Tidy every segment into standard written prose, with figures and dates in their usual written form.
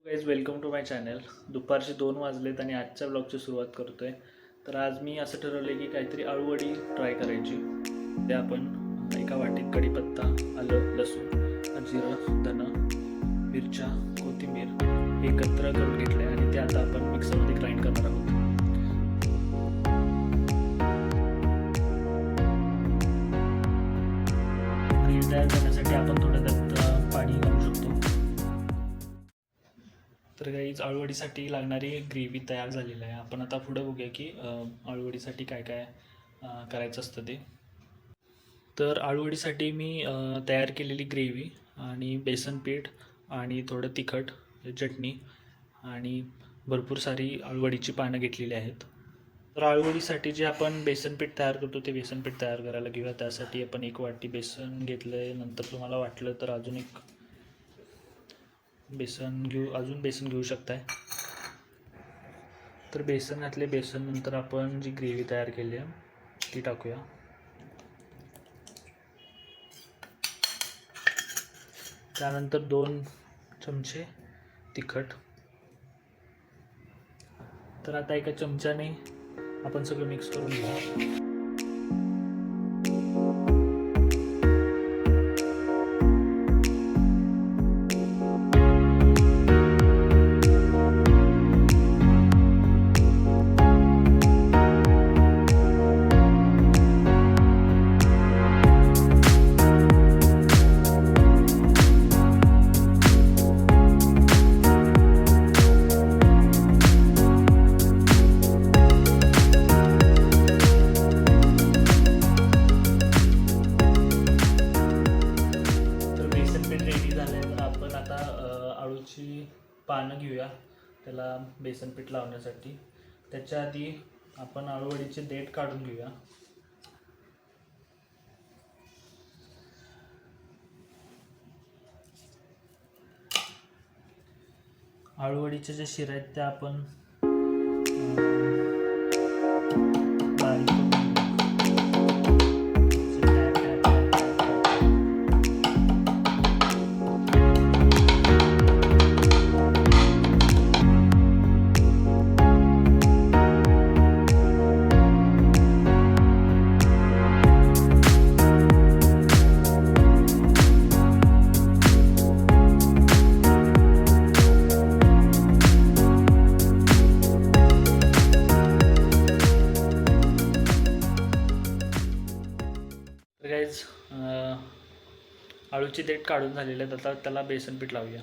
Guys welcome to my channel. दुपारचे 2 वाजलेत आणि आजच्या ब्लॉगची सुरुवात करतो आहे. तर आज मी असं ठरवलं आहे की काहीतरी आळूवडी ट्राय करायची. ते आपण एका वाटीत कढीपत्ता, आलं, लसूण, जिरं, धन, मिरच्या, कोथिंबीर हे एकत्र करून घेतले आणि ते आता आपण मिक्सरमध्ये ग्राइंड करणार आहोत. आणि तयार करण्यासाठी आपण थोडं त्यात पाणी घालू शकतो. तर गाईज आळूवडीसाठी लागणारी ग्रेव्ही तयार झालेली आहे. आपण आता पुढे बघूया की आळूवडीसाठी काय काय करायचं असतं ते. तर आळूवडीसाठी मी तयार केलेली ग्रेव्ही आणि बेसन पीठ आणि थोडं तिखट, चटणी आणि भरपूर सारी आळूवडीची पानं घेतलेली आहेत. तर आळूवडीसाठी जे आपण बेसन पीठ तयार करतो ते बेसन पीठ तयार करायला घेऊया. त्यासाठी आपण 1 वाटी बेसन घेतलं आहे. नंतर तुम्हाला वाटलं तर अजून बेसन घेऊ शकताय. तर बेसन घातले. बेसन नंतर आपण जी ग्रेव्ही तयार केली आहे ती टाकूया. त्यानंतर 2 चमचे तिखट. तर आता एका चमच्याने आपण सगळं मिक्स करून घेऊ. आळूची पानं घेऊया त्याला बेसन पीठ लावण्यासाठी. त्याच्या आधी आपण आळूवडीचे देठ काढून घेऊया. आळूवडीचे जे शिरा आहेत त्या आपण बारीक गाईज आळूची देठ काढून झालेले आहेत. आता त्याला बेसन पीठ लावूया.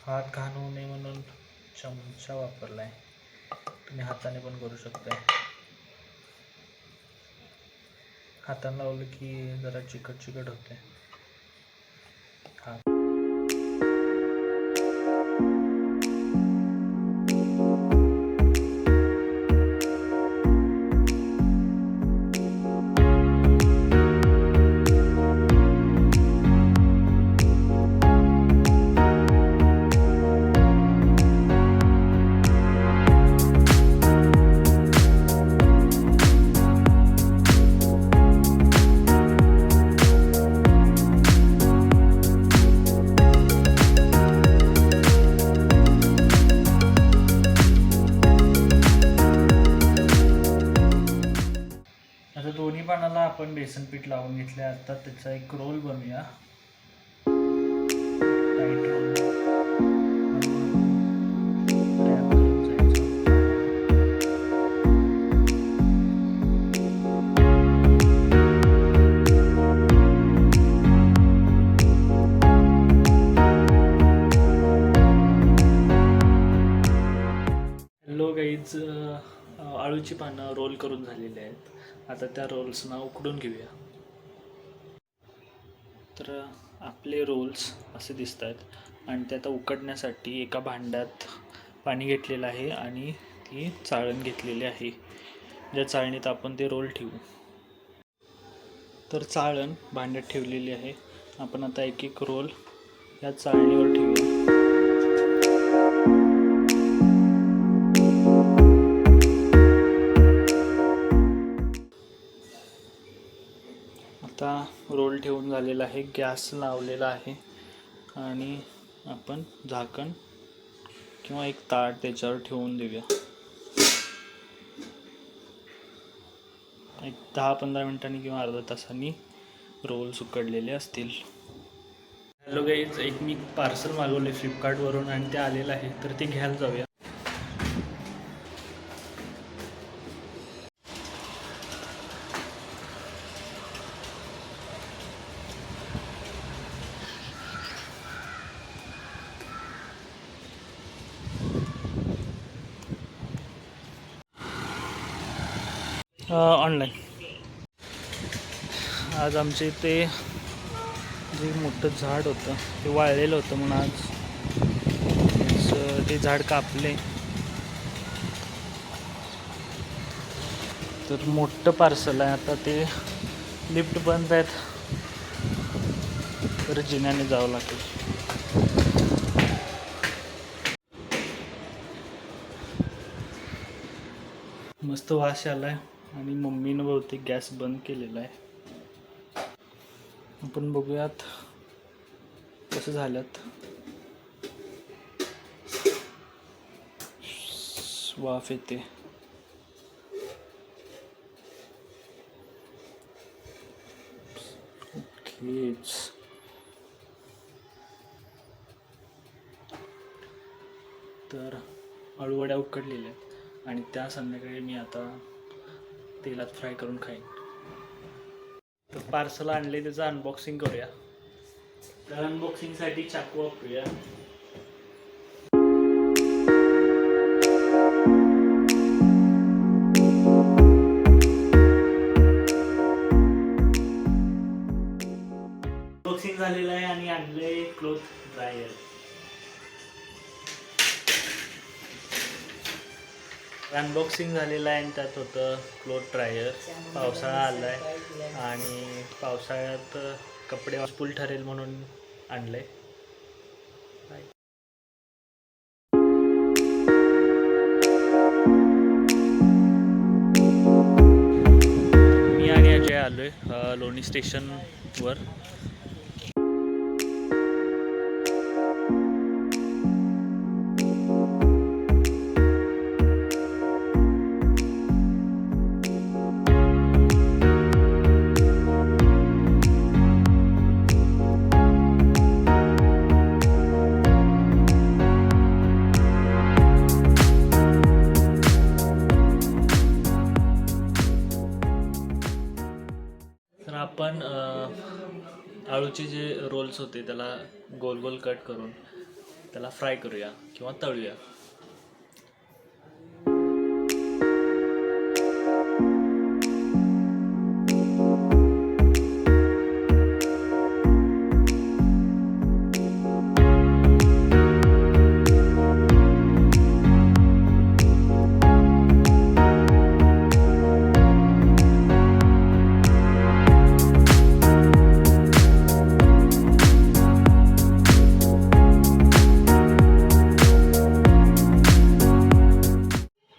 हात घाण होऊ नये म्हणून चमचा वापरला आहे. तुम्ही हाताने पण करू शकता. हाताने लावलं की जरा चिकट होते. आता दोन्ही पानाला आपण बेसन पीठ लावून घेतले. आता त्याचा एक रोल बनवूया. टाईट रोल हॅलो गाईज, आळूची पानं रोल करून झालेली आहेत. आता त्या रोल्सना उकडून घेऊया. तर आपले रोल्स असे दिसत आहेत आणि ते आता उकडण्यासाठी एका भांड्यात पाणी घेतलेलं आहे आणि ती चाळण घेतलेली आहे. ज्या चाळणीत आपण ते रोल ठेवू. तर चाळण भांड्यात ठेवलेली आहे. आपण आता एक रोल या चाळणीवर ठेवूया. आता रोल ठेवून झालेला आहे, गॅस लावलेला आहे आणि आपण झाकण किंवा एक ताट त्याच्यावर ठेवून देऊया. एक 10-15 मिनिटांनी किंवा अर्ध्या तासांनी रोल्स उकडलेले असतील. हॅलो गाईज, एक मी पार्सल मागवले फ्लिपकार्टवरून आणि ते आलेलं आहे, तर ते घ्यायला जाऊया. ऑनलाईन. आज आमच्या इथे जे मोठं झाड होतं ते वाळलेलं होतं म्हणून आज ते झाड कापले. तर मोठं पार्सल आहे. आता ते लिफ्ट बंद आहेत, तर जिन्याने जावं लागेल. मस्त वास आलाय आणि मम्मीनं बहुतेक गॅस बंद केलेला आहे. आपण बघूयात कसं झाल्यात. वाफ येते. ओकेच. तर अळूवड्या उकडलेल्या आहेत आणि त्या संध्याकाळी मी आता तेलात फ्राय करून खाईन. तर पार्सल आणले, त्याचं अनबॉक्सिंग करूया. तर अनबॉक्सिंगसाठी चाकू वापरूया. अनबॉक्सिंग झालेलं आहे आणि आणले क्लोथ ड्रायर. अनबॉक्सिंग झालेलं आहे आणि त्यात होतं क्लोथ ड्रायर. पावसाळा आला आहे आणि पावसाळ्यात कपडे वॉशफुल ठरेल म्हणून आणलं आहे. मी आणि अजय आलो आहे लोणी स्टेशनवर. तर आपण आळूचे जे रोल्स होते त्याला गोल गोल कट करून त्याला फ्राय करूया किंवा तळूया.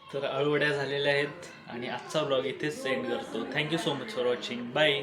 तर अळूवड्या झालेल्या आहेत आणि आजचा ब्लॉग इथेच एंड करतो. Thank you so much for watching. Bye.